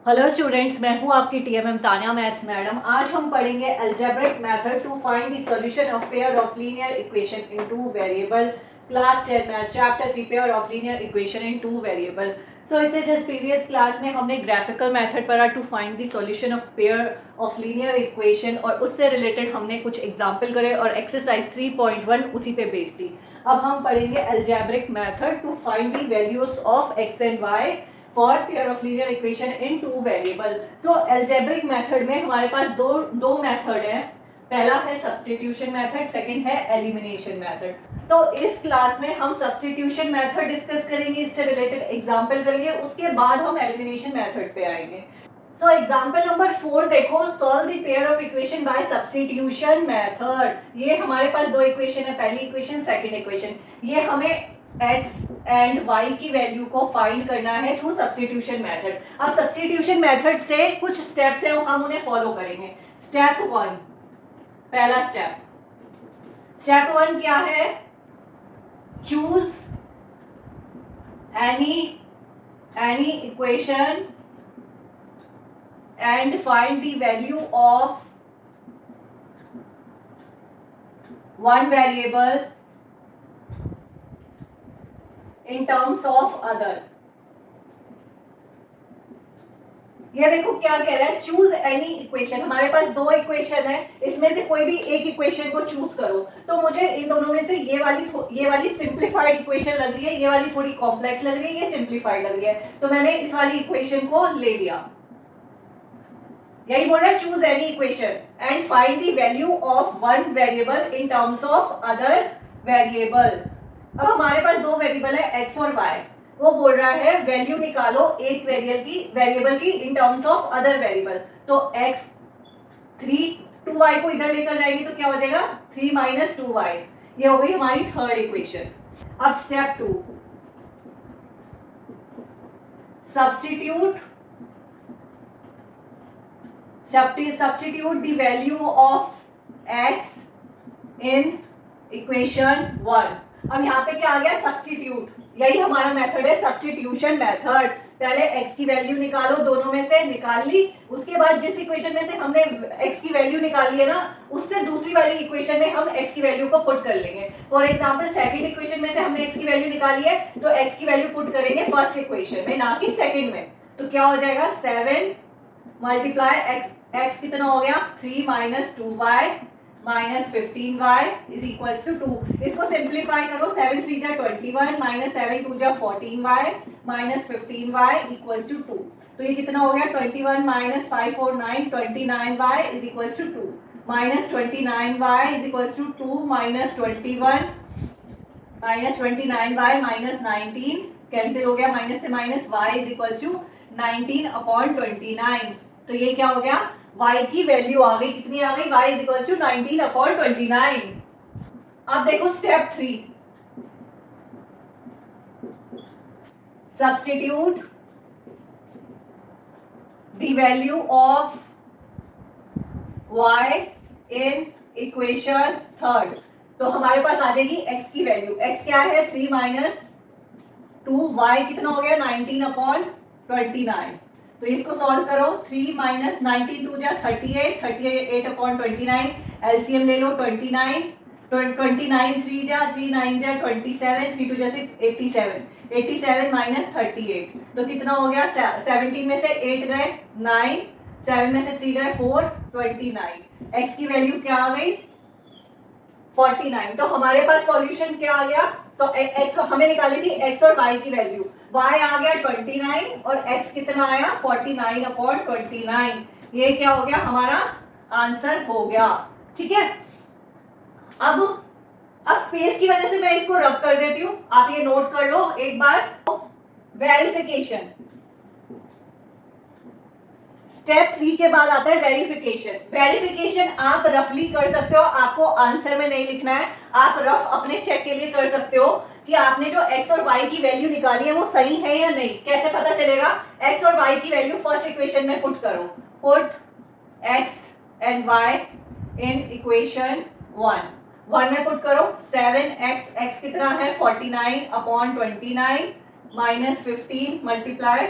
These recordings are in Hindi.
हेलो स्टूडेंट्स, मैं हूं आपकी टीएमएम तान्या मैथ्स मैडम। आज हम पढ़ेंगे algebraic method to find the solution of pair of linear equation in two variable. Class 10 maths chapter 3 pair of linear equation in two variable. So इससे जस्ट प्रीवियस क्लास में हमने ग्राफिकल मेथड पढ़ा to find the solution of pair of linear equation, और उससे रिलेटेड हमने कुछ एग्जाम्पल करे और एक्सरसाइज 3.1 उसी पे बेस्ड थी। अब हम पढ़ेंगे algebraic method to find the values of X and Y for pair of linear equation in two variable. So algebraic method में हमारे पास दो मेथड है। पहला है सब्स्टिट्यूशन मेथड, सेकंड है एलिमिनेशन मेथड। तो इस क्लास में हम सब्स्टिट्यूशन मेथड डिस्कस करेंगे, इससे रिलेटेड एग्जांपल करेंगे, उसके बाद हम एलिमिनेशन मेथड पे आएंगे। सो एग्जांपल नंबर 4 देखो, solve the pair of equation by substitution method. ये हमारे पास दो इक्वेशन है, पहली इक्वेशन सेकंड इक्वेशन। ये हमें x एंड y की वैल्यू को फाइंड करना है थ्रू सब्स्टिट्यूशन मेथड। अब सब्स्टिट्यूशन मेथड से कुछ स्टेप्स हैं, हम उन्हें फॉलो करेंगे। स्टेप 1, पहला स्टेप 1 क्या है? Choose any equation and find the value of one variable in terms of other। ये देखो क्या कह रहा है, चूज एनी इक्वेशन। हमारे पास दो इक्वेशन है, इसमें से कोई भी एक इक्वेशन को चूज करो। तो मुझे इन दोनों में से ये वाली सिंप्लीफाइड इक्वेशन लग रही है, ये वाली थोड़ी कॉम्प्लेक्स लग रही है, ये सिंप्लीफाइड लग रही है, तो मैंने इस वाली इक्वेशन को ले लिया। यही बोल रहा है, choose any equation and find the value of one variable in terms of other variable. अब हमारे पास दो वेरिएबल है x और y। वो बोल रहा है वैल्यू निकालो एक वेरिएबल की in terms of other variable. तो x 2y को इधर लेकर जाएंगे तो क्या हो जाएगा 3 माइनस 2y। ये हो गई हमारी थर्ड इक्वेशन। अब step 2, substitute the value of x in equation 1। अब यहाँ पे क्या आ गया, सब्स्टिट्यूट। यही हमारा मेथड है सब्स्टिट्यूशन मेथड। पहले x की वैल्यू निकालो, दोनों में से निकाल ली, उसके बाद जिस इक्वेशन में से हमने x की वैल्यू निकाली है ना, उससे दूसरी वाली इक्वेशन में हम x की वैल्यू को पुट कर लेंगे। फॉर एग्जांपल सेकंड इक्वेशन में से हमने x की वैल्यू निकाली है, तो x की वैल्यू पुट करेंगे फर्स्ट इक्वेशन में, ना कि सेकंड में। तो क्या हो जाएगा 7 मल्टीप्लाई x कितना हो गया 3 minus 2y minus 15y is equal to 2। इसको सिंप्लीफाई करो, 7 3 जा 21 माइनस 7 2 जा 14y minus 15y equal to 2। तो ये कितना हो गया 21 minus 5 4 9 29y is equal to 2 minus 29y is equal to 2 minus 21 minus 29y minus 19 cancel हो गया, माइनस से minus y is equal to 19 upon 29। तो ये क्या हो गया, y की वैल्यू आ गई, कितनी आ गई, y is equal to 19 upon 29। अब देखो step 3, substitute the value of y in equation third. तो हमारे पास आ जाएगी x की वैल्यू, x क्या है 3 माइनस 2y कितना हो गया 19 अपॉन 29। तो इसको सॉल्व करो, 3 माइनस 19 2 जा 38 अपॉन 29, एलसीएम ले लो 29 3 जा 3 9 जा 27 3 2 जा 6 87 माइनस 38। तो कितना हो गया 17 में से 8 गए 9, 7 में से 3 गए 4 29। x की वैल्यू क्या आ गई 49। तो हमारे पास सॉल्यूशन क्या आ गया, x हमें निकाली थी x और y की वैल्यू, y आ गया 29 और x कितना आया 49 अपॉन 29। ये क्या हो गया हमारा आंसर हो गया। ठीक है, अब स्पेस की वजह से मैं इसको रब कर देती हूँ, आप ये नोट कर लो एक बार। वेरिफिकेशन, स्टेप 3 के बाद आता है वेरिफिकेशन। वेरिफिकेशन आप रफली कर सकते हो, आपको आंसर में नहीं लिखना है, आप रफ अपने चेक के लिए कर सकते हो कि आपने जो x और y की वैल्यू निकाली है वो सही है या नहीं। कैसे पता चलेगा, x और y की वैल्यू फर्स्ट इक्वेशन में पुट करो, put x and y in equation 1 में पुट करो, 7x, x कितना है 49 upon 29 minus 15 multiply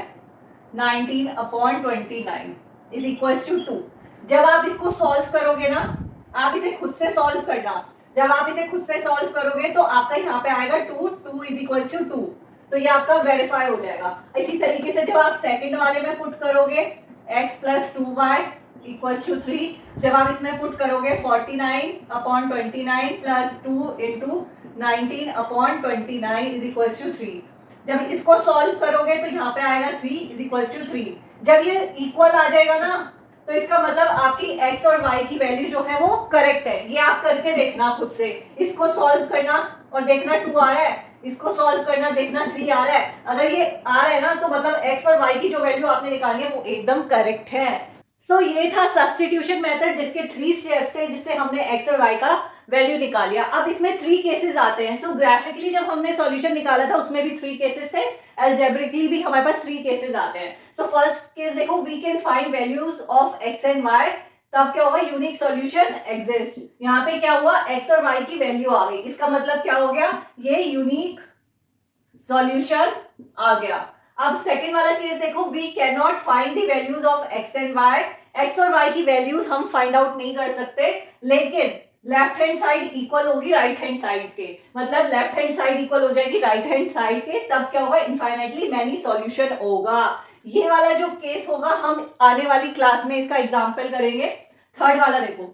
19/29 is equals to 2। जब आप इसको सॉल्व करोगे ना, आप इसे खुद से सॉल्व करना, जब आप इसे खुद से सॉल्व करोगे तो आपका यहाँ पे आएगा 2 इज इक्वल्स टू 2, तो ये आपका वेरीफाई हो जाएगा। इसी तरीके से जब आप सेकंड वाले में पुट करोगे x plus 2y equals to 3, जब आप इसमें पुट करोगे 49/29 plus 2 into 19/29 is equals to 3, जब इसको सॉल्व करोगे तो यहाँ पे आएगा 3 इज इक्वल्स टू 3। जब ये इक्वल आ जाएगा ना, तो इसका मतलब आपकी x और y की वैल्यू जो है वो करेक्ट है। ये आप करके देखना खुद से, इसको सॉल्व करना और देखना 2 आ रहा है, इसको सॉल्व करना देखना 3 आ रहा है। अगर ये आ रहा है ना, तो मतलब x और y की जो वैल्यू आपने निकाली है वो एकदम करेक्ट है। सो ये था सब्स्टिट्यूशन मेथड, जिसके 3 स्टेप्स थे, जिससे हमने x और y का वैल्यू निकाल लिया। अब इसमें 3 केसेस आते हैं। सो ग्राफिकली जब हमने सॉल्यूशन निकाला था उसमें भी 3 केसेस थे, एल्जेब्रिकली भी हमारे पास 3 केसेस आते हैं। सो फर्स्ट केस देखो, we can find values of x and y, तब क्या होगा, यूनिक सॉल्यूशन एग्जिस्ट। यहाँ पे क्या हुआ, x और y की वैल्यू आ गई, इसका मतलब क्या हो गया, ये यूनिक सॉल्यूशन आ गया। अब सेकंड वाला केस देखो, we can not find the values of x and y, x और y की वैल्यूज हम फाइंड आउट नहीं कर सकते, लेकिन लेफ्ट हैंड साइड इक्वल होगी राइट हैंड साइड के, मतलब लेफ्ट हैंड साइड इक्वल हो जाएगी राइट हैंड साइड के, तब क्या होगा, इनफाइनाइटली मैनी सॉल्यूशन होगा। ये वाला जो केस होगा हम आने वाली क्लास में इसका एग्जांपल करेंगे। थर्ड वाला देखो,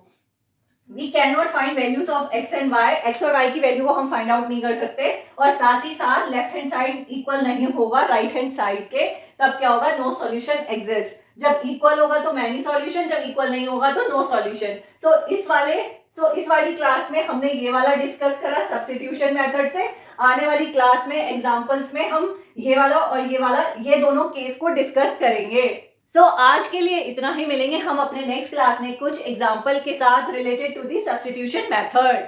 we can not find values of x and y, x और y की वैल्यू को हम फाइंड आउट नहीं कर सकते, और साथ ही साथ लेफ्ट हैंड साइड इक्वल नहीं होगा राइट हैंड साइड के, तब क्या होगा, नो सॉल्यूशन एग्जिस्ट। जब इक्वल होगा तो मैनी सॉल्यूशन, जब इक्वल नहीं होगा तो नो सॉल्यूशन। सो इस वाली क्लास में हमने ये वाला डिस्कस करा सब्स्टिट्यूशन मेथड से। आने वाली क्लास में एग्जांपल्स में हम ये वाला और ये दोनों केस को डिस्कस करेंगे। सो आज के लिए इतना ही, मिलेंगे हम अपने नेक्स्ट क्लास में कुछ एग्जांपल के साथ related to the substitution method.